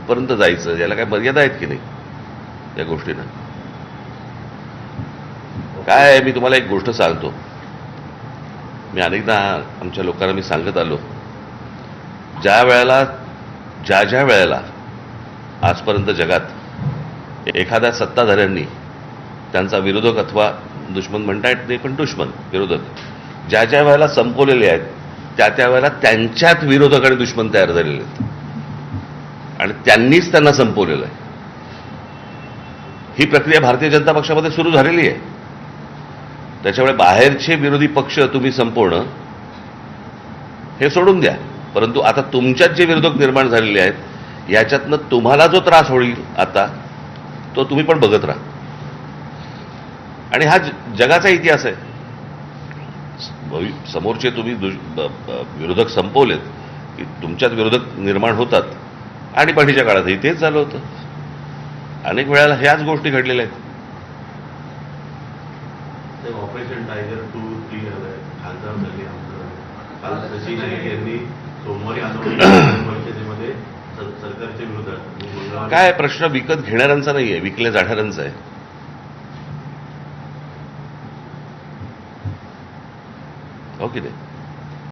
कुठपर्यंत जायचं, याला काय मर्यादा आहेत की नाही या गोष्टींना? काय आहे, मी तुम्हाला एक गोष्ट सांगतो. मी अनेकदा आमच्या लोकांना मी सांगत आलो, ज्या वेळेला आजपर्यंत जगात एखाद्या सत्ताधाऱ्यांनी त्यांचा विरोधक अथवा दुश्मन म्हणता येत नाही, पण दुश्मन विरोधक ज्या वेळेला संपवलेले आहेत, त्या वेळेला त्यांच्यात विरोधक आणि दुश्मन तयार झालेले आहेत आणि त्यांनीच त्यांना संपवलेलं आहे. ही प्रक्रिया भारतीय जनता पक्षामध्ये सुरू झालेली आहे. त्याच्यामुळे बाहेरचे विरोधी पक्ष तुम्ही संपवणं हे सोडून द्या, परंतु आता तुमच्यात जे विरोधक निर्माण झालेले आहेत याच्यातनं तुम्हाला जो त्रास होईल आता, तो तुम्ही पण बघत राहा. आणि हा जगाचा इतिहास आहे. समोरचे तुम्ही विरोधक संपवलेत की तुमच्यात विरोधक निर्माण होतात. आणि पाठीच्या काळातही तेच झालं होतं. अनेक वेळेला ह्याच गोष्टी घडलेल्या आहेत. ऑपरेशन टायगर 2-3 खासदार झाले. काल शशी नाईक यांनी सोमवारी आंदोलन परिषदेमध्ये सरकारच्या विरोधात. काय प्रश्न विकत घेणाऱ्यांचा नाहीये, विकल्या जाणाऱ्यांचा आहे. हो की नाही?